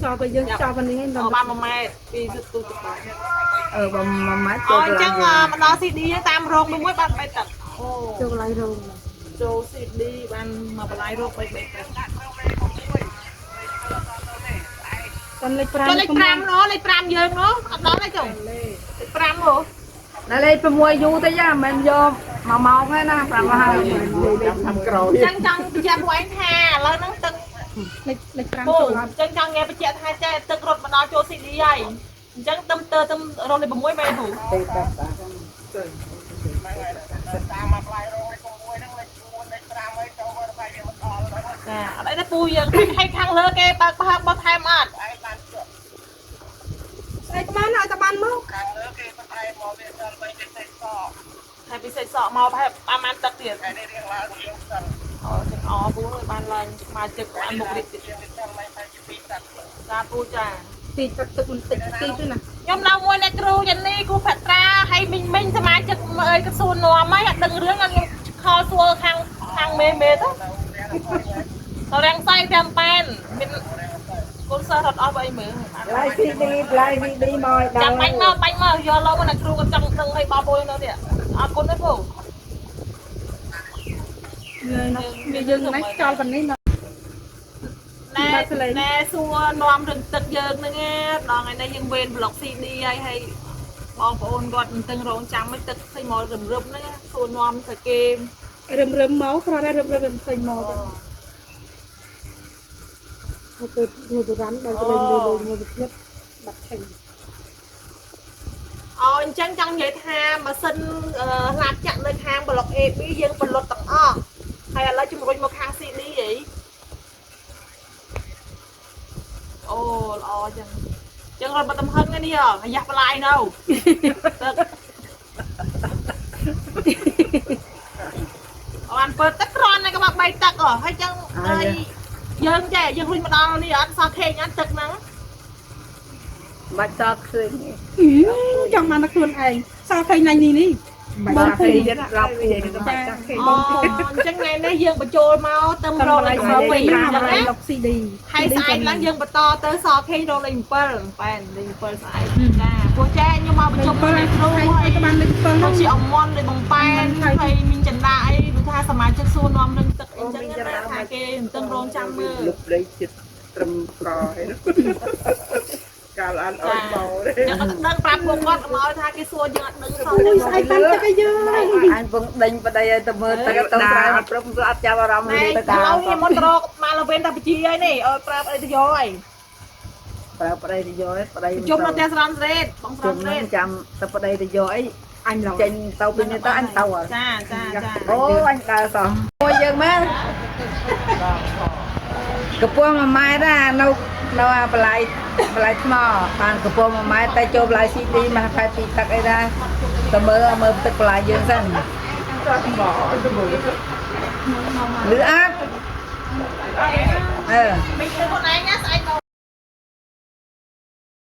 cho bây giờ cho bênนี้nó 3 ម៉ែត្រពីទូទៅបំ1ម៉ែត្រ អញ្ចឹងមកដល់ CD តាមរោងមួយបាន3ទឹកអូ ចូលឡៃរោង ចូល CD បានមកបន្លាយរោង3ទឹក còn lấy ចូលលេខ5ណោះលេខ5យើងណោះអត់ដល់ទេចុងលេខ5ហ៎ ដល់លេខ6យូរទៅយ៉ាមិនយក1ម៉ោងទេណាប្រាប់មកហើយចាំក្រោយ ចឹងចង់បញ្ជាក់ពួកឯងថាឥឡូវហ្នឹងទឹក lấy 5 អូ ចូល អញ្ចឹងចង់ញ៉ែបញ្ជាក់ថាចេះទឹករត់មកដល់ចូល CD ហើយអញ្ចឹងទឹមរត់លេខ6មែនគ្រូ ទេបាទ ចាអត់អីទេពូយើងឲ្យខាងលើគេបើកបើថែមអត់ ស្អីក្បានឲ្យតបានមក តែពិសេសសក់មកប្រហែលប្រហែលទឹកទៀតអូទាំងអពូបានឡើងស្មើទឹកអាមុខរីកទៀតចាពូចា ទីទឹកទឹកមិនតិចទីទៅណា ខ្ញុំនៅមួយអ្នកគ្រូយ៉ានីគ្រូភត្រាហើយមីងសមាជិកអើយក្រសួងនាំហើយអត់ដឹងរឿងអត់ខលសួរខាងមេទៅតរាំងសៃតាមប៉ែនមានកូនសិស្សរត់អស់បើអីមើល ឡាយ CD ឡាយ VD មកឲ្យដល់ ចាំបាញ់មកយកឡូវអ្នកគ្រូក៏ចង់ដឹងឲ្យបបួយនៅនេះអរគុណទេពូ យើងនេះចោលប៉ុណ្នេះ ណែសួរនាំរឿងទឹកយើងហ្នឹងឯងដល់ថ្ងៃនេះយើងវេនប្លុក CD ហើយបងប្អូនគាត់មិនទឹងរងចាំមិនទឹកឃើញមករឹមហ្នឹងសួរនាំទៅគេ រឹមមកគ្រាន់តែរឹមឃើញមកទៅទៅរ៉ាន់ដល់ទៅលេងមួយទៀតបាត់ឆេញ អញ្ចឹងចង់និយាយថាម៉ាស៊ីនឡាបចាក់នៅខាងប្លុក AB យើងបលត់ទាំងអស់ហើយឥឡូវជំរុញមកខាង CD ហីអូល្អចឹងចឹងរត់មកទំហឹងនេះអាយ៉ាស់បន្លាយនៅបានពើទឹកក្រន់ហ្នឹងក៏មក3ទឹកហើយចឹងហើយយើងចេះយើងរុញមកដល់នេះអត់សោះខេងអត់ទឹកហ្នឹង បាច់តឃើញ ចង់បានតែខ្លួនឯងសោះឃើញណៃនេះ បាច់តឃើញទៀតរាប់គ្នាទៅបាច់តឃើញ អូអញ្ចឹងថ្ងៃនេះយើងបញ្ចូលមកទៅរោលេខ7វិញណា លុក CD ហើយស្អែកឡើងយើងបន្តទៅសខេងរោលេខ7ប៉ែនលេខ7ស្អែកចាពួកចែខ្ញុំមកបញ្ចុះគ្រូ ហើយអីក៏បានលេខ7 ទៅ ហ្នឹង ជាអមន់លេខបំប៉ែនហើយមានចន្លាអីគឺថាសមាជិកសួរនាំនឹងទឹកអីចឹងណាថាគេមិនទឹងរងចាំមើល លុបលេខចិត្តត្រឹមក្រហើយកាលអានអត់មកទេ យើងអត់ដឹងប្រាប់ពួកគាត់មកថាគេសួរយើងអត់ដឹងសោះ ស្អីបានទឹកឲ្យយើង អញពងដេញបដៃឲ្យទៅមើលទៅទៅស្រែអត់ព្រមអត់ចាប់អារម្មណ៍ តែ ទៅ ឥ កា ឡូ ល វខ្ញុំមកត្រកមកលវេនតាបជាហើយនេះឲ្យប្រាប់អីទៅយកហើយ ប្រើប្តីទៅយកប្តី ជុំនៅផ្ទះស្រន់ស្រេតបងស្រ ជុំ ន់ស្រេ នឹង ត ចាំទៅប្តីទៅយកអីអញចេញទៅពីនេះទៅអញទៅ ចាចាចា អូអញដើរសោះមួយយើងមើលកំពស់1ម៉ែត្រណានៅអាបន្លែថ្មបានកំពស់1ម៉ែត្រតែចូលបន្លែ CD មកខែពីទឹកអីដែរទៅមើលទឹកបន្លែយើងសិនលឺអត់ មិនទៅខ្លួនឯងណាស្អែកមក